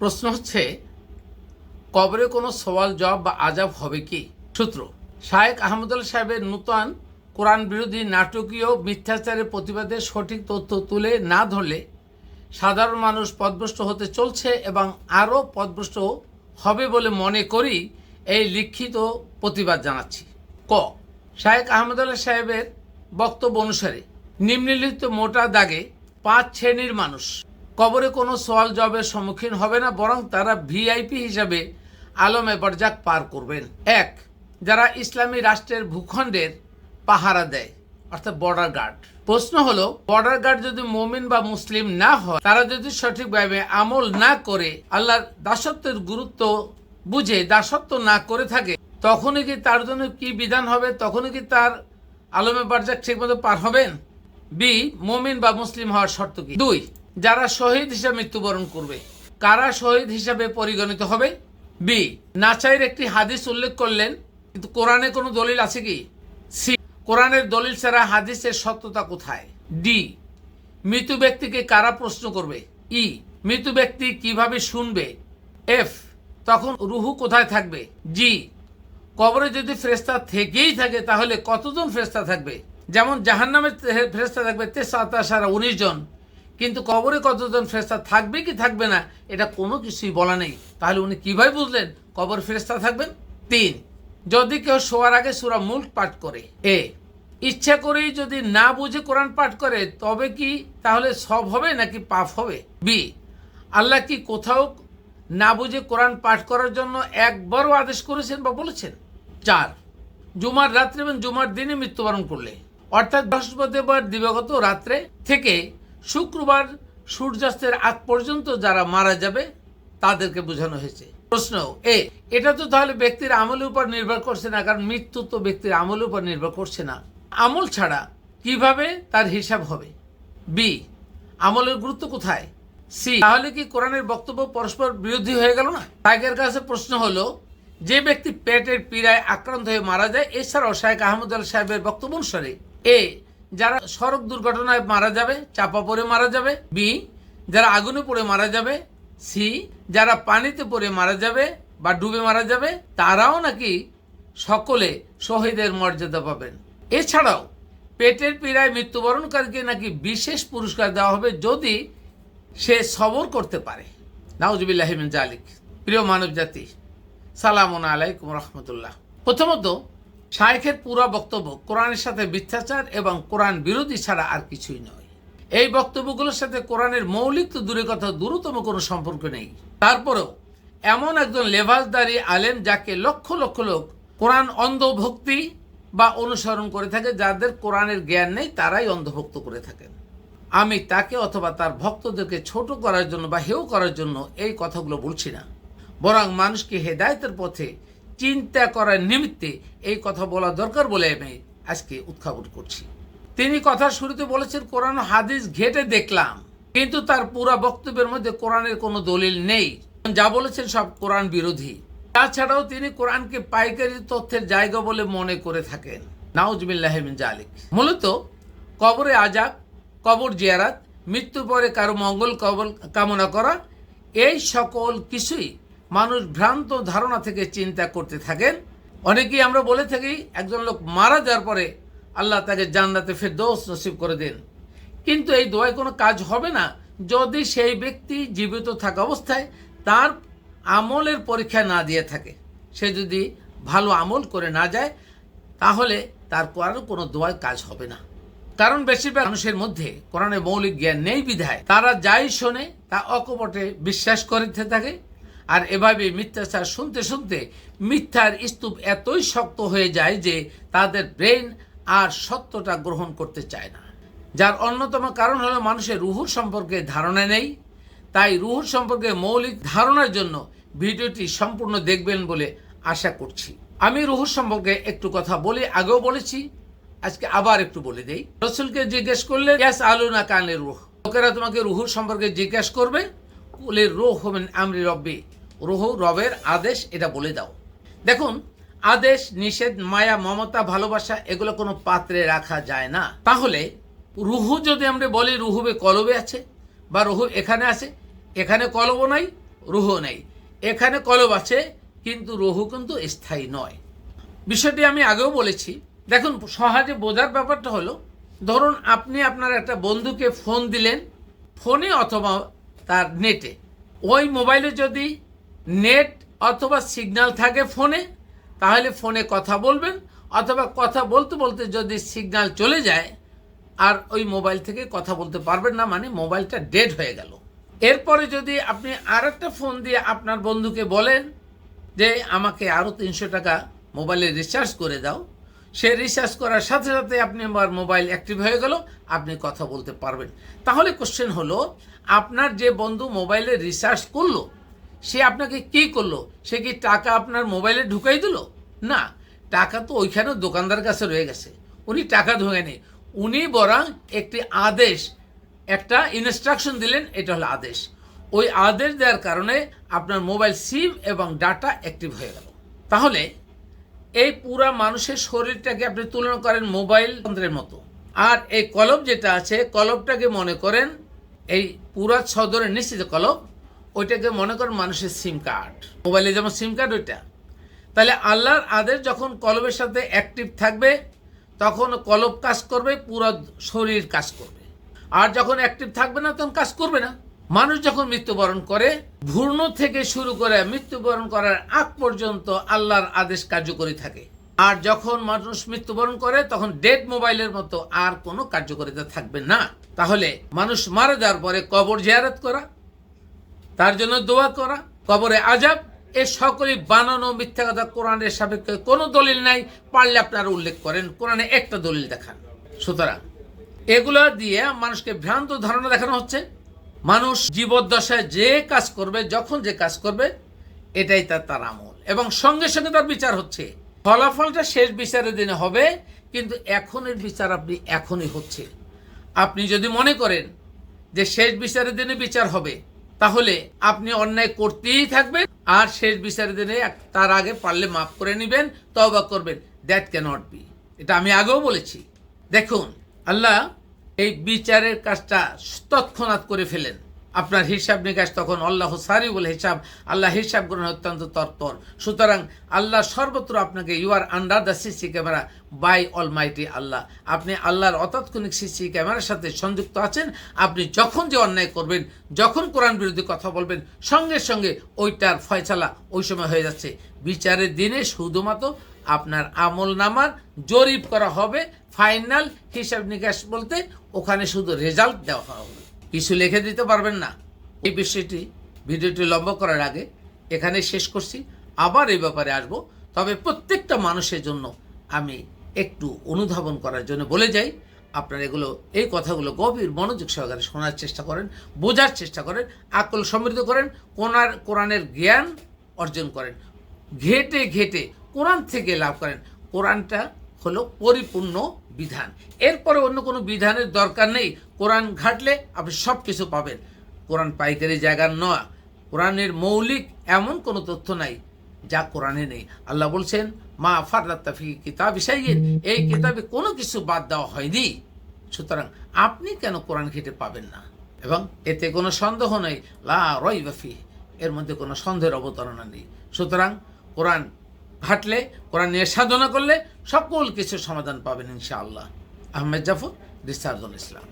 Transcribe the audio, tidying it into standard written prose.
প্রশ্ন হচ্ছে, কবরে কোনো সওয়াল জবাব বা আজাব হবে কি? সূত্র: শায়েখ আহমদুল্লাহ সাহেবের নূতন কোরআন বিরোধী নাটকীয় মিথ্যাচারের প্রতিবাদে সঠিক তথ্য তুলে না ধরলে সাধারণ মানুষ পথভ্রষ্ট হতে চলছে এবং আরও পথভ্রষ্ট হবে বলে মনে করি এই লিখিত প্রতিবাদ জানাচ্ছি। ক, শায়েখ আহমদুল্লাহ সাহেবের বক্তব্য অনুসারে নিম্নলিখিত মোটা দাগে 5 শ্রেণীর মানুষ কবরে কোনো সওয়াল জবাবের সম্মুখীন হবে না, বরং তারা ভিআইপি হিসাবে আলমে বারজাখ পার করবেন। 1, যারা ইসলামী রাষ্ট্রের ভূখণ্ডের পাহারা দেয়, অর্থাৎ বর্ডার গার্ড। প্রশ্ন হলো, বর্ডার গার্ড যদি মুমিন বা মুসলিম না হয়, তারা যদি সঠিকভাবে আমল না করে, আল্লাহর দাসত্বের গুরুত্ব বুঝে দাসত্ব না করে থাকে, তখনই কি তার জন্য কি বিধান হবে? তখনই কি তার আলমে বারজাখ ঠিকমতো পার হবেন? বি, মুমিন বা মুসলিম হওয়ার শর্ত কি? 2, যারা শহীদ হিসেবে মৃত্যুবরণ করবে, কারা শহীদ হিসাবে পরিগণিত হবে? বি, নাসাইর একটি হাদিস উল্লেখ করলেন, কিন্তু কোরআনে কোনো দলিল আছে কি? সি, কোরআনের দলিল ছাড়া হাদিসের সত্যতা কোথায়? ডি, মৃত ব্যক্তিকে কারা প্রশ্ন করবে? ই, মৃত ব্যক্তি কিভাবে শুনবে? এফ, তখন রুহু কোথায় থাকবে? জি, কবরে যদি ফেরেশতা থেকেই থাকে তাহলে কতজন ফেরেশতা থাকবে? যেমন জাহান্নামের ফেরেশতা থাকবে 19 জন, কিন্তু কবরে কতজন ফেরেশতা থাকবে কি থাকবে না এটা কোনো কিছুই বলা নেই। তাহলে উনি কিভাবে বুঝলেন কবর ফেরেশতা থাকবেন? 3, যদি কেউ শোয়ার আগে সূরা মুলক পাঠ করে, এ, ইচ্ছা করেই যদি না বুঝে কোরআন পাঠ করে, তবে কি তাহলে সব হবে নাকি পাপ হবে? বি, আল্লাহ কি কোথাও না বুঝে কোরআন পাঠ করার জন্য একবারও আদেশ করেছেন বা বলেছেন? 4, জুমার রাত্রে এবং জুমার দিনে মৃত্যুবরণ করলে, অর্থাৎ বৃহস্পতিবার দিবাগত রাত্রে থেকে শুক্রবার সূর্যাস্তের আগ পর্যন্ত যারা মারা যাবে তাদেরকে বোঝানো হয়েছে। প্রশ্ন: এ, এটা তো তাহলে ব্যক্তির আমলের উপর নির্ভর করছে না, কারণ মৃত্যু তো ব্যক্তির আমলের উপর নির্ভর করছে না। আমল ছাড়া কিভাবে তার হিসাব হবে? বি, আমলের গুরুত্ব কোথায়? সি, তাহলে কি কোরআনের বক্তব্য পরস্পর বিরোধী হয়ে গেল না? শায়েখের কাছে প্রশ্ন হলো, যে ব্যক্তি পেটের পীড়ায় আক্রান্ত হয়ে মারা যায়, এছাড়াও শায়েখ আহমদুল্লাহ সাহেবের বক্তব্য অনুসারে এ, যারা সড়ক দুর্ঘটনায় মারা যাবে, চাপা পড়ে মারা যাবে। বি, যারা আগুনে পড়ে মারা যাবে। সি, যারা পানিতে পড়ে মারা যাবে বা ডুবে মারা যাবে, তারাও নাকি সকলে শহীদের মর্যাদা পাবেন। এছাড়াও পেটের পীড়ায় মৃত্যুবরণকারীকে নাকি বিশেষ পুরস্কার দেওয়া হবে যদি সে সবর করতে পারে। নাউজুবিল্লাহি মিন জালিক। প্রিয় মানব জাতি, সালামুন আলাইকুম রহমতুল্লাহ। প্রথমত, শায়েখের পুরো বক্তব্য কোরআনের সাথে মিথ্যাচার এবং কোরআন বিরোধী ছাড়া আর কিছুই নয়। এই বক্তব্যগুলোর সাথে কোরআনের মৌলিক তো দূরের কথা, দূরতম কোনো সম্পর্ক নেই। তারপরেও এমন একজন লেবাসদারি আলেম যাকে লক্ষ লক্ষ লোক কোরআন অন্ধভক্তি বা অনুসরণ করে থাকে, যাদের কোরআনের জ্ঞান নেই তারাই অন্ধভক্ত করে থাকেন। আমি তাকে অথবা তার ভক্তদেরকে ছোট করার জন্য বা হেয় করার জন্য এই কথাগুলো বলছি না, বরং মানুষকে হেদায়েতের পথে চিন্তা করার নিমিত্তে এই কথা বলা দরকার বলে আমি আজকে উদ্ভাবন করছি। তিনি কথার শুরুতে বলেছেন, কোরআন হাদিস ঘেটে দেখলাম, কিন্তু তার পুরো বক্তব্যের মধ্যে কোরআনের কোনো দলিল নেই। যা বলেছেন সব কোরআন বিরোধী। তাছাড়াও তিনি কোরআনকে পাইকারি তথ্যের জায়গা বলে মনে করে থাকেন। নাউজুবিল্লাহি মিন জালিক। মূলত কবরে আযাব, কবর জিয়ারাত, মৃত্যুর পরে কারো মঙ্গল কামনা করা, এই সকল কিছুই মানুষ ভ্রান্ত ধারণা থেকে চিন্তা করতে থাকেন। অনেকেই আমরা বলে থাকি একজন লোক মারা যাওয়ার পরে আল্লাহ তাকে জান্নাতে ফেরদৌস নসিব করে দেন, কিন্তু এই দোয়ায় কোনো কাজ হবে না যদি সেই ব্যক্তি জীবিত থাকা অবস্থায় তার আমলের পরীক্ষা না দিয়ে থাকে। সে যদি ভালো আমল করে না যায় তাহলে তার কারো কোনো দোয়ায় কাজ হবে না। কারণ বেশিরভাগ মানুষের মধ্যে কোরআনের মৌলিক জ্ঞান নেই বিধায় তারা যাই শোনে তা অকপটে বিশ্বাস করতে থাকে। আর এভাবে মিথ্যাচার শুনতে শুনতে মিথ্যার স্তূপ এতই শক্ত হয়ে যায় যে তাদের ব্রেন আর সত্যটা গ্রহণ করতে চায় না। যার অন্যতম কারণ হলো মানুষের রুহুর সম্পর্কে ধারণা নেই। তাই রুহুর সম্পর্কে মৌলিক ধারণার জন্য ভিডিওটি সম্পূর্ণ দেখবেন বলে আশা করছি। আমি রুহুর সম্পর্কে একটু কথা বলি, আগেও বলেছি, আজকে আবার একটু বলে দেই। রাসূলকে জিজ্ঞেস করলে ইয়াসআলুনাকা আনির রূহ, লোকেরা তোমাকে রুহুর সম্পর্কে জিজ্ঞেস করবে, কুলির রূহু মিন আমরি রব্বি, রুহু রবের আদেশ, এটা বলে দাও। দেখুন, আদেশ, নিষেধ, মায়া, মমতা, ভালোবাসা এগুলো কোনো পাত্রে রাখা যায় না। তাহলে রুহু যদি আমরা বলি রুহুবে কলবে আছে বা রুহু এখানে আছে, এখানে কলব নাই, রুহ নেই। এখানে কলব আছে, কিন্তু রুহ কিন্তু স্থায়ী নয়। বিষয়টি আমি আগেও বলেছি। দেখুন, সহজে বোঝার ব্যাপারটা হলো, ধরুন আপনি আপনার একটা বন্ধুকে ফোন দিলেন, ফোনে অথবা তার নেটে। ওই মোবাইলে যদি নেট অথবা সিগন্যাল থাকে ফোনে, তাহলে ফোনে কথা বলবেন, অথবা কথা বলতে বলতে যদি সিগন্যাল চলে যায় আর ওই মোবাইল থেকে কথা বলতে পারবেন না, মানে মোবাইলটা ডেড হয়ে গেল। এরপরে যদি আপনি আরেকটা ফোন দিয়ে আপনার বন্ধুকে বলেন যে আমাকে আরও 300 টাকা মোবাইলে রিচার্জ করে দাও, সে রিচার্জ করার সাথে সাথে আপনি আমার মোবাইল অ্যাক্টিভ হয়ে গেল, আপনি কথা বলতে পারবেন। তাহলে কোশ্চেন হলো, আপনার যে বন্ধু মোবাইলে রিচার্জ করলো, সে আপনাকে কি করলো? সে কি টাকা আপনার মোবাইলে ঢুকাই দিল? না, টাকা তো ওইখানে দোকানদার কাছে রয়ে গেছে। উনি টাকা ঢোকেনি, উনি বরং একটি আদেশ, একটা ইনস্ট্রাকশন দিলেন, এটা হলো আদেশ। ওই আদেশ দেওয়ার কারণে আপনার মোবাইল সিম এবং ডাটা অ্যাক্টিভ হয়ে গেল। তাহলে এই পুরা মানুষের শরীরটাকে আপনি তুলনা করেন মোবাইল যন্ত্রের মতো, আর এই কলব যেটা আছে, কলবটাকে মনে করেন, এই পুরা সদরের নিশ্চিত কলব, ওইটাকে মনে করেন মানুষের সিম কার্ড। মোবাইলে যেমন সিম কার্ড ওইটা। তাহলে আল্লাহর আদেশ যখন কলবের সাথে অ্যাক্টিভ থাকবে, তখন কলব কাজ করবে, পুরো শরীর কাজ করবে। আর যখন অ্যাক্টিভ থাকবে না, তখন কাজ করবে না। মানুষ যখন মৃত্যুবরণ করে, ভ্রূণ থেকে শুরু করে মৃত্যুবরণ করার আগ পর্যন্ত আল্লাহর আদেশ কার্যকরী থাকে। আর যখন মানুষ মৃত্যুবরণ করে, তখন ডেড মোবাইলের মতো আর কোনো কার্যকারিতা থাকবে না। তাহলে মানুষ মারা যাওয়ার পরে কবর জিয়ারত করা, তার জন্য দোয়া করা, কবরে আযাব, এ সকলই বানানো মিথ্যা কথা। কোরআনের সাপেক্ষে কোনো দলিল নাই। পারলে আপনারা উল্লেখ করেন, কোরআনে একটা দলিল দেখান। সুতরাং এগুলো দিয়ে মানুষকে ভ্রান্ত ধারণা দেখানো হচ্ছে। মানুষ জীবদ্দশায় যে কাজ করবে, যখন যে কাজ করবে, এটাই তার আমল, এবং সঙ্গে সঙ্গে তার বিচার হচ্ছে। ফলাফলটা শেষ বিচারের দিনে হবে, কিন্তু এখনের বিচার আপনি এখনই হচ্ছে। আপনি যদি মনে করেন যে শেষ বিচারের দিনে বিচার হবে, তাহলে আপনি অন্যায় করতেই থাকবেন, আর শেষ বিচারের দিনে তার আগে পারলে মাফ করে নেবেন, তওবা করবেন। That cannot be. এটা আমি আগেও বলেছি। দেখুন, আল্লাহ এই বিচারের কাজটা তৎক্ষণাৎ করে ফেলেন। আপনার হিসাব নিকাশ তখন আল্লাহ সারিউল হিসাব, আল্লাহ হিসাব গ্রহণ অত্যন্ত তৎপর। সুতরাং আল্লাহ সর্বত্র আপনাকে, you are under the CC camera by almighty Allah. আপনি আল্লাহর অতাৎক্ষণিক সিসি ক্যামেরার সাথে সংযুক্ত আছেন। আপনি যখন যে অন্যায় করবেন, যখন কোরআন বিরোধী কথা বলবেন, সঙ্গে সঙ্গে ওইটার ফয়সালা ওই সময় হয়ে যাচ্ছে। বিচারের দিনে শুধুমাত্র আপনার আমল নামার জরিপ করা হবে, ফাইনাল হিসাব নিকাশ বলতে ওখানে শুধু রেজাল্ট দেওয়া হবে, কিছু লিখে দিতে পারবেন না। এই বিষয়টি, ভিডিওটি লম্বা করার আগে এখানে শেষ করছি। আবার এই ব্যাপারে আসবো, তবে প্রত্যেকটা মানুষের জন্য আমি একটু অনুধাবন করার জন্য বলে যাই, আপনারা এই কথাগুলো গভীর মনোযোগ সহকারে শোনার চেষ্টা করেন, বোঝার চেষ্টা করেন, আকল সমৃদ্ধ করেন, কোরআনের জ্ঞান অর্জন করেন, ঘেটে ঘেটে কোরআন থেকে লাভ করেন। কোরআনটা হলো পরিপূর্ণ বিধান, এরপরে অন্য কোনো বিধানের দরকার নেই। কোরআন ঘাটলে আপনি সব কিছু পাবেন। কোরআন পাইকারি জায়গার নয়। কোরআনের মৌলিক এমন কোনো তথ্য নাই যা কোরআনে নেই। আল্লাহ বলছেন, মা ফাররাত্তা ফি কিতাবি শাইইন, এই কিতাবে কোনো কিছু বাদ দেওয়া হয়নি। সুতরাং আপনি কেন কোরআন ঘেটে পাবেন না? এবং এতে কোনো সন্দেহ নেই, লা রাইবা ফিহ, এর মধ্যে কোনো সন্দেহের অবতারণা নেই। সুতরাং কোরআন ঘাটলে, কোরআন নিয়ে সাধনা করলে সকল কিছুর সমাধান পাবেন ইনশাআল্লাহ। আহমেদ জাফর, রিসার্জুল ইসলাম।